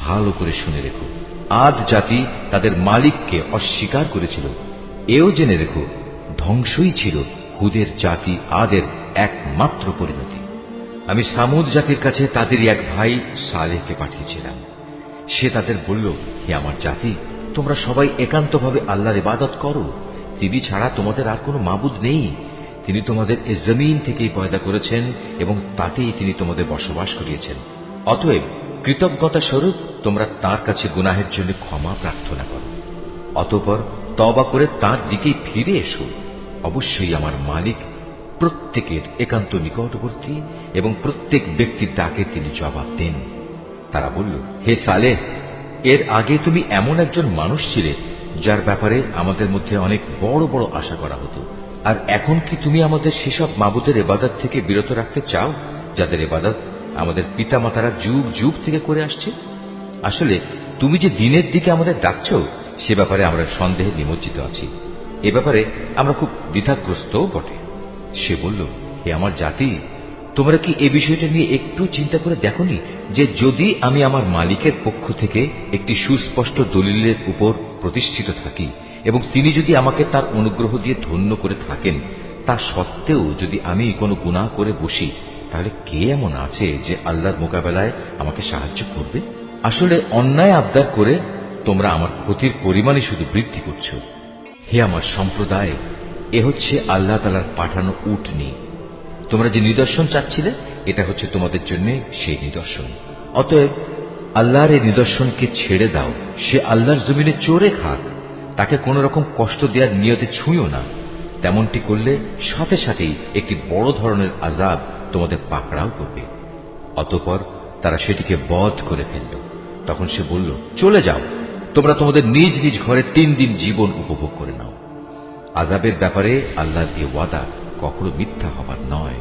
ভালো করে শুনে রেখো, আদ জাতি তাদের মালিককে অস্বীকার করেছিল। এও জেনে রেখো, ধ্বংসই ছিল হুদের জাতি আদের একমাত্র পরিণতি। আমি সামুদ জাতির কাছে তাদেরই এক ভাই সালেহকে পাঠিয়েছিলাম। সে তাদের বলল, হে আমার জাতি, তোমরা সবাই একান্তভাবে আল্লাহর ইবাদত করো। তিনি ছাড়া তোমাদের আর কোনো মাবুদ নেই। তিনি তোমাদের এ জমিন থেকেই পয়দা করেছেন এবং তাতেই তিনি তোমাদের বসবাস করিয়েছেন। অতএব কৃতজ্ঞতা স্বরূপ তোমরা তাঁর কাছে গুনাহের জন্য ক্ষমা প্রার্থনা করো। অতঃপর তওবা করে তাঁর দিকেই ফিরে এসো। অবশ্যই আমার মালিক প্রত্যেকের একান্ত নিকটবর্তী এবং প্রত্যেক ব্যক্তির ডাকে তিনি জবাব দেন। তারা বলল, হে সালেহ, এর আগে তুমি এমন একজন মানুষ ছিলে যার ব্যাপারে আমাদের মধ্যে অনেক বড় বড় আশা করা হতো। আর এখন কি তুমি আমাদের সেসব মাবুদের ইবাদত থেকে বিরত রাখতে চাও যাদের ইবাদত আমাদের পিতামাতারা যুগ যুগ থেকে করে আসছে? আসলে তুমি যে দিনের দিকে আমাদের ডাকছ সে ব্যাপারে আমরা সন্দেহে নিমজ্জিত আছি। এ ব্যাপারে আমরা খুব দ্বিধাগ্রস্তও বটে। সে বলল, হে আমার জাতি, তোমরা কি এ বিষয়টা নিয়ে একটু চিন্তা করে দেখোনি যে যদি আমি আমার মালিকের পক্ষ থেকে একটি সুস্পষ্ট দলিলের উপর প্রতিষ্ঠিত থাকি এবং তিনি যদি আমাকে তার অনুগ্রহ দিয়ে ধন্য করে থাকেন, তা সত্ত্বেও যদি আমি কোনো গুনাহ করে বসি, তাহলে কে এমন আছে যে আল্লাহর মোকাবেলায় আমাকে সাহায্য করবে? আসলে অন্যায় আবদার করে তোমরা আমার ক্ষতির পরিমাণই শুধু বৃদ্ধি করছ। হে আমার সম্প্রদায়, এ হচ্ছে আল্লাহ তাআলার পাঠানো উটনী। তোমরা যে নিদর্শন চাচ্ছিলে, এটা হচ্ছে তোমাদের জন্য সেই নিদর্শন। অতএব আল্লাহর এই নিদর্শনকে ছেড়ে দাও। সে আল্লাহর জমিনে চড়ে খাক, তাকে কোন রকম কষ্ট দেওয়ার নিয়তে ছুঁয়ো না। তেমনটি করলে সাথে সাথেই একটি বড় ধরনের আযাব তোমাদের পাকড়াও করবে। অতঃপর তারা সেটিকে বধ করে ফেলল। তখন সে বলল, চলে যাও, তোমরা তোমাদের নিজ নিজ ঘরে 3 দিন জীবন উপভোগ করে নাও। আযাবের ব্যাপারে আল্লাহর এ ওয়াদা কখনো মিথ্যা হবার নয়।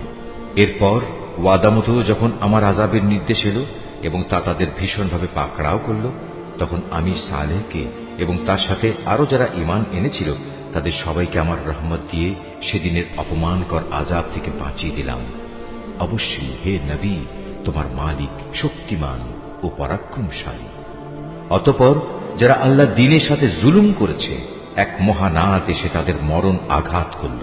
এরপর ওয়াদা মতো যখন আমার আযাবের নির্দেশ এলো এবং তা তাদের ভীষণভাবে পাকড়াও করল, তখন আমি সালেহকে এবং তার সাথে আরো যারা ঈমান এনেছিল তাদের সবাইকে আমার রহমত দিয়ে সেদিনের অপমানকর আযাব থেকে বাঁচিয়ে দিলাম। অবশ্যই হে নবী, তোমার মালিক শক্তিমান ও পরাক্রমশালী। অতঃপর যারা আল্লাহ দ্বীনের সাথে জুলুম করেছে, এক মহানাদ এসে তাদের মরণ আঘাত করল।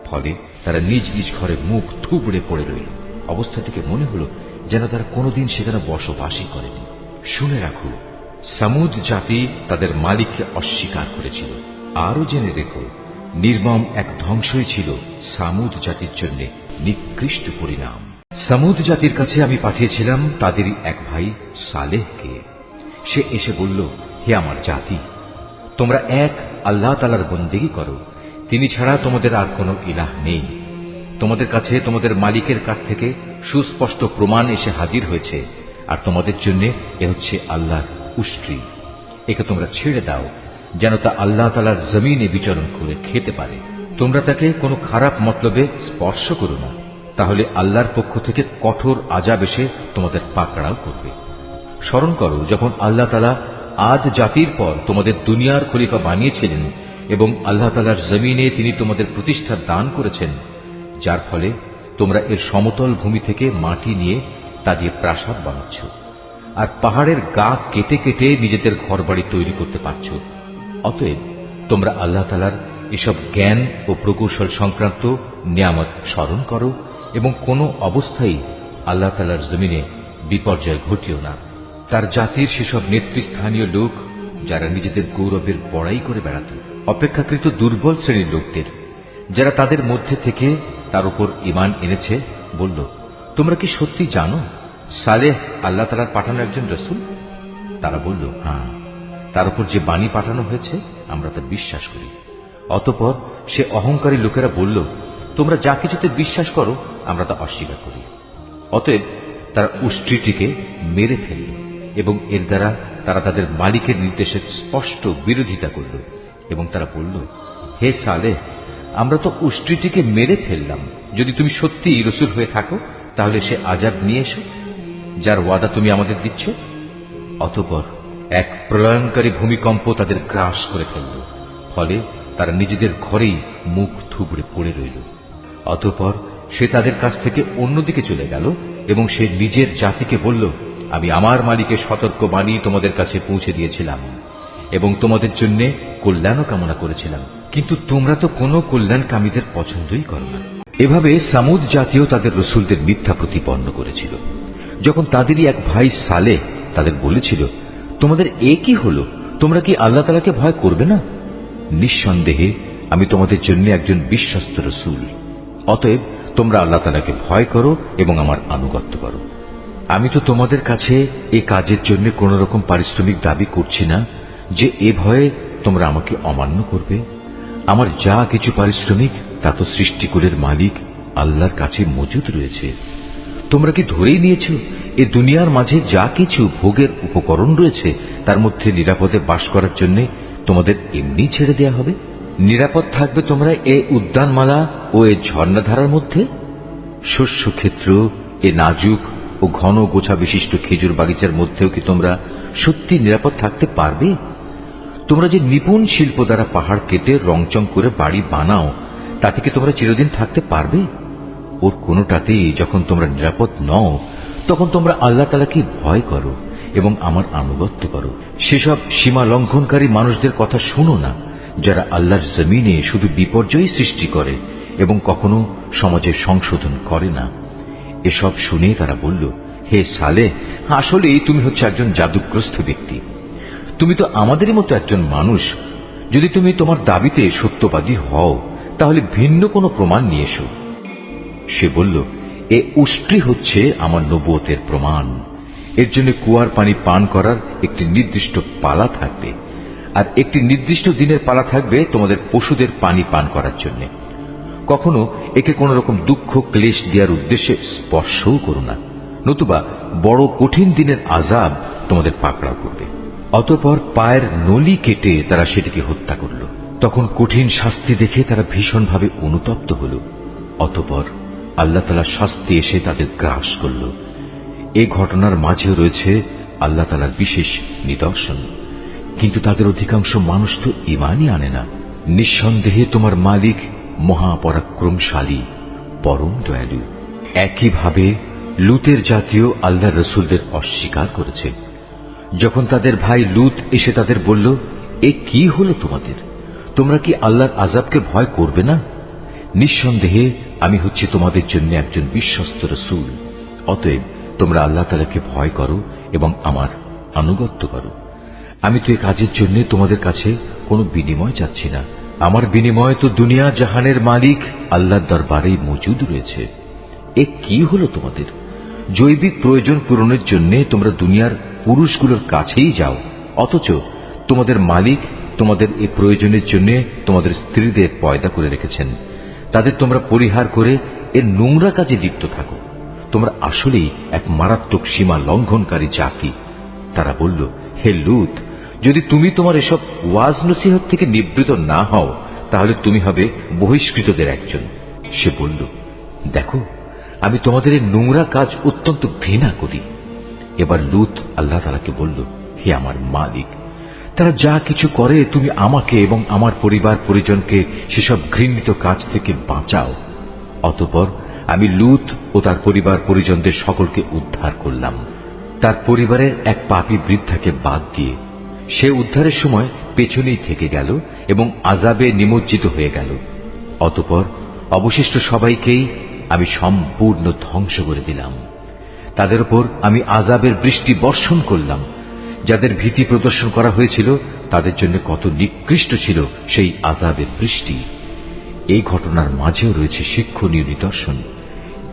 ফলে তারা নিজ নিজ ঘরে মুখ থুবড়ে পড়ে রইল। অবস্থা থেকে মনে হল যেন তারা কোনোদিন সেখানে বসবাসই করেনি। শুনে রাখো, সামুদ জাতি তাদের মালিককে অস্বীকার করেছিল। আরো জেনে রেখো, নির্মম এক ধ্বংসই ছিল সামুদ জাতির জন্য নিকৃষ্ট পরিণাম। সামুদ জাতির কাছে আমি পাঠিয়েছিলাম তাদেরই এক ভাই সালেহকে। সে এসে বলল, হে আমার জাতি, তোমরা এক আল্লাহ তাআলার বন্দেগী করো। তিনি ছাড়া তোমাদের আর কোনো ইলাহ নেই। তোমাদের কাছে তোমাদের মালিকের কাছ থেকে সুস্পষ্ট প্রমাণ এসে হাজির হয়েছে, আর তোমাদের জন্য এ হচ্ছে আল্লাহর উষ্ট্রি। একে তোমরা ছেড়ে দাও যেন তা আল্লাহ তাআলার জমিনে বিচরণ করে খেতে পারে। তোমরা তাকে কোনো খারাপ মতলবে স্পর্শ করো না, তাহলে আল্লাহর পক্ষ থেকে কঠোর আযাব এসে তোমাদের পাকড়াও করবে। স্মরণ করো যখন আল্লাহ তাআলা আদ জাতির পর তোমাদের দুনিয়ার খলিফা বানিয়েছিলেন এবং আল্লাহ তাআলার জমিনে তিনি তোমাদের প্রতিষ্ঠা দান করেছেন, যার ফলে তোমরা এর সমতল ভূমি থেকে মাটি নিয়ে তা দিয়ে প্রাসাদ বানাচ্ছ, আর পাহাড়ের গা কেটে কেটে নিজেদের ঘরবাড়ি তৈরি করতে পারছ। অতএব তোমরা আল্লাহ তাআলার এসব জ্ঞান ও প্রকৌশল সংক্রান্ত নিয়ামত স্মরণ করো এবং কোনো অবস্থায় আল্লাহ তাআলার জমিনে বিপর্যয় ঘটিও না। তার জাতির সেসব নেতৃস্থানীয় লোক যারা নিজেদের গৌরবের বড়াই করে বেড়াত, অপেক্ষাকৃত দুর্বল শ্রেণীর লোকদের যারা তাদের মধ্যে থেকে তার উপর ঈমান এনেছে, বলল, তোমরা কি সত্যি জানো সালেহ আল্লাহ তাআলার পাঠানো একজন রাসূল? তারা বলল, হ্যাঁ, তার উপর যে বাণী পাঠানো হয়েছে আমরা তা বিশ্বাস করি। অতঃপর সে অহংকারী লোকেরা বলল, তোমরা যা কিছুতে বিশ্বাস করো আমরা তা অস্বীকার করি। অতএব তারা উষ্ট্রীটিকে মেরে ফেলল এবং এর দ্বারা তারা তাদের মালিকের নির্দেশের স্পষ্ট বিরোধিতা করল এবং তারা বলল, হে সালেহ, আমরা তো উষ্ট্রীটিকে মেরে ফেললাম। যদি তুমি সত্যিই রাসূল হয়ে থাকো তাহলে সে আযাব নিয়ে এসো যার ওয়াদা তুমি আমাদের দিচ্ছ। অতঃপর এক প্রলয়ঙ্কারী ভূমিকম্প তাদের গ্রাস করে ফেলল। ফলে তারা নিজেদের ঘরেই মুখ থুবড়ে পড়ে রইল। অতঃপর সে তাদের কাছ থেকে অন্যদিকে চলে গেল এবং সে নিজের জাতিকে বলল, আমি আমার মালিকের সতর্কবাণী তোমাদের কাছে পৌঁছে দিয়েছিলাম এবং তোমাদের জন্য কল্যাণও কামনা করেছিলাম, কিন্তু তোমরা তো কোনো কল্যাণকামীদের পছন্দই করো না। এভাবে সামুদ জাতীয় তাদের রসুলদের মিথ্যা প্রতিপন্ন করেছিল। যখন তাদেরই এক ভাই সালেহ তাদের বলেছিল, তোমাদের এ কি হলো, তোমরা কি আল্লাহ তাআলাকে ভয় করবে না? নিঃসন্দেহে আমি তোমাদের জন্য একজন বিশ্বস্ত রসুল, অতএব তোমরা আল্লাহ তাআলাকে ভয় করো এবং আমার আনুগত্য করো। আমি তো তোমাদের কাছে এই কাজের জন্য কোন রকম পারিশ্রমিক দাবি করছি না যে এ ভয়ে তোমরা আমাকে অমান্য করবে। আমার যা কিছু পারিশ্রমিক তা তো সৃষ্টিকুলের মালিক আল্লাহর কাছে মজুদ রয়েছে। তোমরা কি ধরেই নিয়েছ এ দুনিয়ার মাঝে যা কিছু ভোগের উপকরণ রয়েছে তার মধ্যে নিরাপদে বাস করার জন্য তোমাদের এমনি ছেড়ে দেয়া হবে? নিরাপদ থাকবে তোমরা এ উদ্যানমালা ও এ ঝর্ণাধারার মধ্যে? শস্য ক্ষেত্র, এ নাজুক ও ঘন গোছা বিশিষ্ট খেজুর বাগিচার মধ্যেও কি তোমরা সত্যি নিরাপদ থাকতে পারবে? তোমরা যে নিপুণ শিল্প দ্বারা পাহাড় কেটে রংচং করে বাড়ি বানাও, তাতে কি তোমরা চিরদিন থাকতে পারবে? ওর কোনোটাতেই যখন তোমরা নিরাপদ নও, তখন তোমরা আল্লাহ তাআলাকে ভয় করো এবং আমার আনুগত্য করো। সেসব সীমা লঙ্ঘনকারী মানুষদের কথা শুনো না, যারা আল্লাহর জমিনে শুধু বিপর্যয় সৃষ্টি করে এবং কখনো সমাজের সংশোধন করে না। এসব শুনে তারা বলল, হে সালেহ, আসলেই তুমি হচ্ছে একজন জাদুগ্রস্ত ব্যক্তি। তুমি তো আমাদেরই মতো একজন মানুষ। যদি তুমি তোমার দাবিতে সত্যবাদী হও, তাহলে ভিন্ন কোনো প্রমাণ নিয়ে এসো। সে বলল, এ উষ্ট্রি হচ্ছে আমার নবুয়তের প্রমাণ। এর জন্য কুয়ার পানি পান করার একটি নির্দিষ্ট পালা থাকবে, আর একটি নির্দিষ্ট দিনের পালা থাকবে তোমাদের পশুদের পানি পান করার জন্য। কখনো একে কোন রকম দুঃখ ক্লেশ দেওয়ার উদ্দেশ্যে স্পর্শও করো না, নতুবা বড় কঠিন দিনের আযাব তোমাদের পাকড়াও করবে। অতঃপর পায়ের নলি কেটে তারা সেটিকে হত্যা করল। তখন কঠিন শাস্তি দেখে তারা ভীষণভাবে অনুতপ্ত হল। অতঃপর আল্লাহ তাআলার শাস্তি এসে তাদের গ্রাস করল। এই ঘটনার মাঝেও রয়েছে আল্লাহ তাআলার বিশেষ নিদর্শন, কিন্তু তাদের অধিকাংশ মানুষ তো ঈমানই আনে না। নিঃসন্দেহে তোমার মালিক মহাপরাক্রমশালী, পরম দয়ালু। একইভাবে লুতের জাতীয় আল্লাহর রসুলদের অস্বীকার করেছে। যখন তাদের ভাই লুত এসে তাদের বলল, এ কি হলো তোমাদের? তোমরা কি আল্লাহর আযাবকে ভয় করবে না? নিঃসন্দেহে আমি হচ্ছি তোমাদের জন্য একজন বিশ্বস্ত রসুল, অতএব তোমরা আল্লাহ তাআলাকে ভয় করো এবং আমার আনুগত্য করো। আমি তো এ কাজের জন্য তোমাদের কাছে কোনো বিনিময় চাচ্ছি না। আমার বিনিময় তো দুনিয়া জাহানের মালিক আল্লাহর দরবারেই মজুদ রয়েছে। এ কি হলো তোমাদের? জৈবিক প্রয়োজন পূরণের জন্য তোমরা দুনিয়ার পুরুষগুলোর কাছেই যাও, অথচ তোমাদের মালিক তোমাদের এই প্রয়োজনের জন্য তোমাদের স্ত্রীদের পয়দা করে রেখেছেন। তাদের তোমরা পরিহার করে এর নোংরা কাজে লিপ্ত থাকো। তোমরা আসলেই এক মারাত্মক সীমা লঙ্ঘনকারী জাতি। তারা বলল, হে লূত, যদি তুমি তোমার এসব ওয়াজ নসিহত থেকে নিবৃত না হও, তাহলে তুমি হবে বহিষ্কৃতদের একজন। সে বলল, দেখো, আমি তোমাদের এই নোংরা কাজ অত্যন্ত ঘৃণা করি। এবার লূত আল্লাহ তাআলাকে বলল, হে আমার মালিক, তারা যা কিছু করে তুমি আমাকে এবং আমার পরিবার পরিজনকে সেসব ঘৃণিত কাজ থেকে বাঁচাও। অতঃপর আমি লূত ও তার পরিবার পরিজনদের সকলকে উদ্ধার করলাম, তার পরিবারের এক পাপী বৃদ্ধাকে বাদ দিয়ে। সে উদ্ধারের সময় পেছনেই থেকে গেল এবং আযাবে নিমজ্জিত হয়ে গেল। অতঃপর অবশিষ্ট সবাইকেই আমি সম্পূর্ণ ধ্বংস করে দিলাম। তাদের উপর আমি আযাবের বৃষ্টি বর্ষণ করলাম। যাদের ভীতি প্রদর্শন করা হয়েছিল তাদের জন্য কত নিকৃষ্ট ছিল সেই আযাবের বৃষ্টি। এই ঘটনার মাঝেও রয়েছে শিক্ষণীয় নিদর্শন,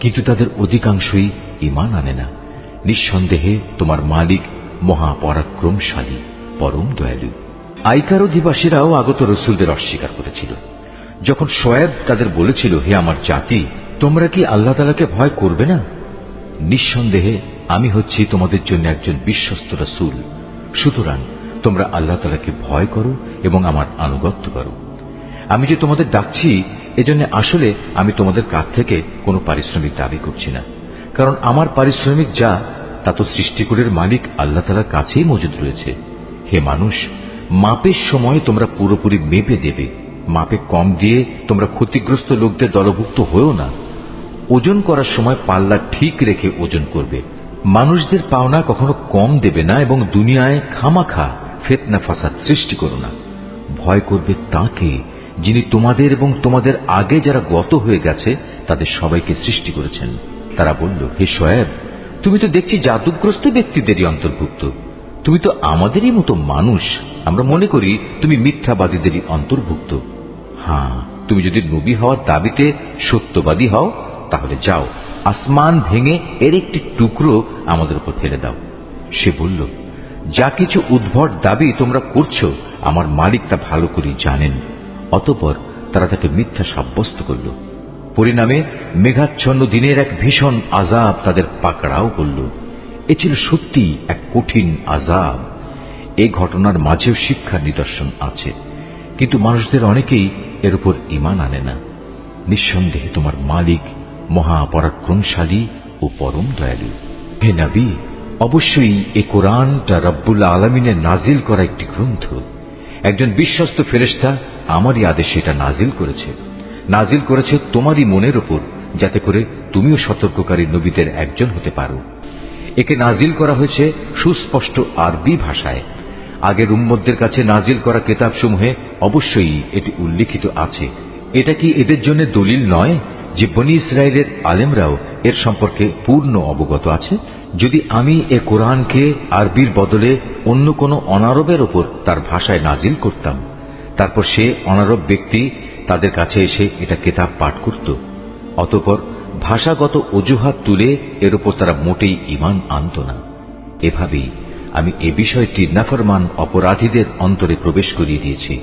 কিন্তু তাদের অধিকাংশই ঈমান আনে না। নিঃসন্দেহে তোমার মালিক মহাপরাক্রমশালী, পরম দয়ালু। আইকার অধিবাসীরাও আগত রসুলদের অস্বীকার করেছিল। যখন শোয়েব তাদের বলেছিল, হে আমার জাতি, তোমরা কি আল্লাহ তাআলাকে ভয় করবে না? নিঃসন্দেহে আমি হচ্ছি তোমাদের জন্য একজন বিশ্বস্ত রসুল, সুতরাং তোমরা আল্লাহ তাআলাকে ভয় করো এবং আমার আনুগত্য করো। আমি যে তোমাদের ডাকছি, এজন্য আসলে আমি তোমাদের কাছ থেকে কোনো পারিশ্রমিক দাবি করছি না, কারণ আমার পারিশ্রমিক যা তা তো সৃষ্টিকুলের মালিক আল্লাহ তাআলার কাছেই মজুদ রয়েছে। হে মানুষ, মাপের সময় তোমরা পুরোপুরি মেপে দেবে। মাপে কম দিয়ে তোমরা ক্ষতিগ্রস্ত লোকদের দলভুক্ত হয়েও না। ওজন করার সময় পাল্লা ঠিক রেখে ওজন করবে, মানুষদের পাওনা কখনো কম দেবে না এবং দুনিয়ায় খামাখা ফিতনা ফাসাদ সৃষ্টি করো না। ভয় করবে তাকে যিনি তোমাদের এবং তোমাদের আগে যারা গত হয়ে গেছে তাদের সবাইকে সৃষ্টি করেছেন। তারা বলল, হে শোয়েব, তুমি তো দেখছি জাদুগ্রস্ত ব্যক্তিদেরই অন্তর্ভুক্ত। তুমি তো আমাদেরই মতো মানুষ। আমরা মনে করি তুমি মিথ্যাবাদীদেরই অন্তর্ভুক্ত। হ্যাঁ, তুমি যদি নবী হওয়ার দাবিতে সত্যবাদী হও তাহলে যাও, আসমান ভেঙে এর একটি টুকরো আমাদের উপর ফেলে দাও। সে বলল, যা কিছু উদ্ভট দাবি তোমরা করছো আমার মালিক তা ভালো করে জানেন। অতঃপর তারা তাকে মিথ্যা সাব্যস্ত করল। পরিণামে মেঘাচ্ছন্ন দিনের এক ভীষণ আযাব তাদের পাকড়াও করল। এ ছিল সত্যি এক কঠিন আযাব। এই ঘটনার মাঝেও শিক্ষার নিদর্শন আছে, কিন্তু মানুষদের অনেকেই এর উপর ঈমান আনে না। নিঃসন্দেহে তোমার মালিক মহাপরাক্রমশালী ও পরম দয়ালু। হে নবী, অবশ্যই এ কোরআনটা রব্বুল আলামিনের নাজিল করা একটি গ্রন্থ। একজন বিশ্বস্ত ফেরেশতা আমারই আদেশে এটা নাজিল করেছে তোমারই মনের উপর, যাতে করে তুমিও সতর্ককারী নবীদের একজন হতে পারো। একে নাজিল করা হয়েছে সুস্পষ্ট আরবি ভাষায়। আগের উম্মতদের কাছে নাজিল করা কিতাবসমূহে অবশ্যই এটি উল্লিখিত আছে। এটা কি এদের জন্য দলিল নয় যে বনী ইসরায়েলের আলেমরাও এর সম্পর্কে পূর্ণ অবগত আছে? যদি আমি এ কোরআনকে আরবির বদলে অন্য কোনো অনারবের ওপর তার ভাষায় নাজিল করতাম, তারপর সে অনারব ব্যক্তি তাদের কাছে এসে এটা কিতাব পাঠ করত, অতঃপর ভাষাগত অজুহাত তুলে এর উপর তারা মোটেই ঈমান আনত না। এভাবেই আমি এ বিষয়টি নাফরমান অপরাধীদের অন্তরে প্রবেশ করিয়ে দিয়েছি।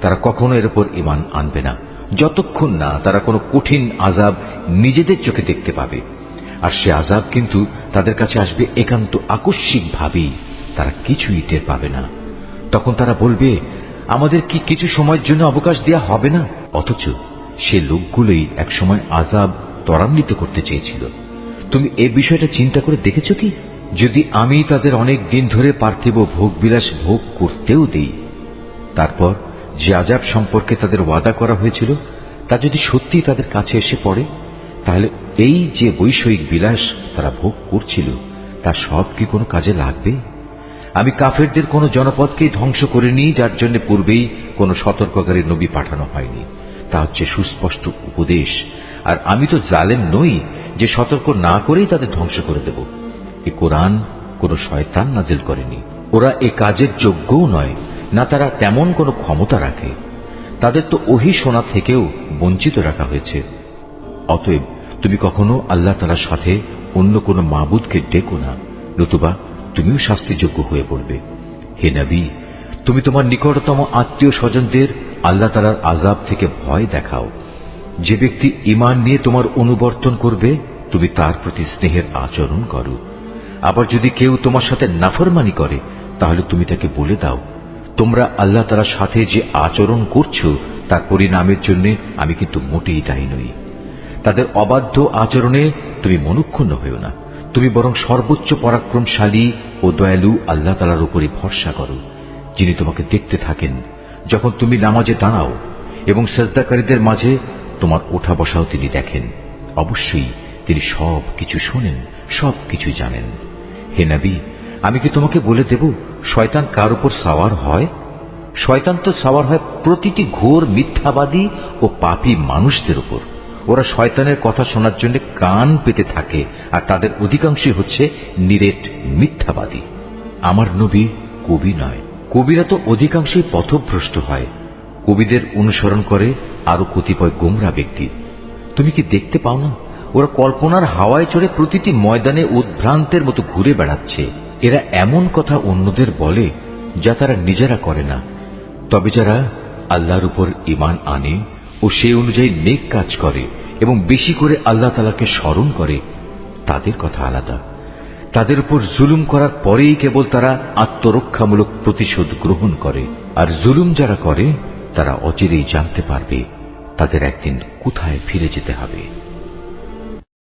তারা কখনো এর উপর ঈমান আনবে না যতক্ষণ না তারা কোনো কঠিন আযাব নিজেদের চোখে দেখতে পাবে। আর সে আযাব কিন্তু তাদের কাছে আসবে একান্ত আকস্মিকভাবেই, তারা কিছুই টের পাবে না। তখন তারা বলবে, আমাদের কি কিছু সময়ের জন্য অবকাশ দেয়া হবে না? অথচ সে লোকগুলোই একসময় আযাব ত্বরান্বিত করতে চেয়েছিল। তুমি এ বিষয়টা চিন্তা করে দেখেছ কি? যদি আমি তাদের অনেক দিন ধরে পার্থিব ভোগবিলাস ভোগ করতেও দেই, তারপর যে আযাব সম্পর্কে তাদের ওয়াদা করা হয়েছিল তা যদি সত্যি তাদের কাছে এসে পড়ে, তাহলে এই যে বৈষয়িক বিলাস তারা ভোগ করছিল তা সব কি কোনো কাজে লাগবে? আমি কাফেরদের কোনো জনপদকেই ধ্বংস করিনি যার জন্য পূর্বেই কোনো সতর্ককারী নবী পাঠানো হয়নি। তা হচ্ছে সুস্পষ্ট উপদেশ। আর আমি তো জালেম নই যে সতর্ক না করেই তাদের ধ্বংস করে দেব। এ কোরআন কোনো শয়তান নাজিল করেনি। ওরা এ কাজের যোগ্যও নয়, না তারা তেমন কোনো ক্ষমতা রাখে। তাদের তো ওহী শোনা থেকেও বঞ্চিত রাখা হয়েছে। অতএব তুমি কখনো আল্লাহ তাআলার সাথে অন্য কোনো মাবুদকে ডেকো না, নতুবা তুমিও শাস্তিযোগ্য হয়ে পড়বে। হে নবী, তুমি তোমার নিকটতম আত্মীয় স্বজনদের আল্লাহ তাআলার আযাব থেকে ভয় দেখাও। যে ব্যক্তি ঈমান নিয়ে তোমার অনুবর্তন করবে, তুমি তার প্রতি স্নেহের আচরণ করো। আবার যদি কেউ তোমার সাথে নাফরমানি করে, তাহলে তুমি তাকে বলে দাও, তোমরা আল্লাহ তাআলার সাথে যে আচরণ করছো তার পরিণামের জন্য আমি কিন্তু মোটেই দায়ী নই। তাদের অবাধ্য আচরণে তুমি মনক্ষুণ্ণ হইও না, তুমি বরং সর্বোচ্চ পরাক্রমশালী ও দয়ালু আল্লাহ তাআলার উপরই ভরসা করো, যিনি তোমাকে দেখতে থাকেন যখন তুমি নামাজে দাঁড়াও, এবং সিজদাকারীদের মাঝে তোমার ওঠা বসাও তিনি দেখেন। অবশ্যই তিনি সব কিছু শোনেন, সব কিছু জানেন। হে নবী, আমি কি তোমাকে বলে দেব শয়তান কার উপর সাওয়ার হয়? শয়তান তো সাওয়ার হয় প্রতিটি ঘোর মিথ্যাবাদী ও পাপী মানুষদের উপর। ওরা শয়তানের কথা শোনার জন্য কান পেতে থাকে, আর তাদের অধিকাংশই হচ্ছে নিরেট মিথ্যাবাদী। আমার নবী কবি নয়। কবিরা তো অধিকাংশই পথভ্রষ্ট হয়। কবিদের অনুসরণ করে আরো কতিপয় গোমরা ব্যক্তি। তুমি কি দেখতে পাও না, ওরা কল্পনার হাওয়ায় চড়ে প্রতিটি ময়দানে উদ্ভ্রান্তের মতো ঘুরে বেড়াচ্ছে। এরা এমন কথা অন্যদের বলে যা তারা নিজেরা করে না। তবে যারা আল্লাহর উপর ঈমান আনে ও সেই অনুযায়ী নেক কাজ করে এবং বেশি করে আল্লাহ তাআলাকে স্মরণ করে, তাদের কথা আলাদা। তাদের উপর জুলুম করার পরেই কেবল তারা আত্মরক্ষামূলক প্রতিশোধ গ্রহণ করে। আর জুলুম যারা করে তারা অচিরেই জানতে পারবে তাদের একদিন কোথায় ফিরে যেতে হবে।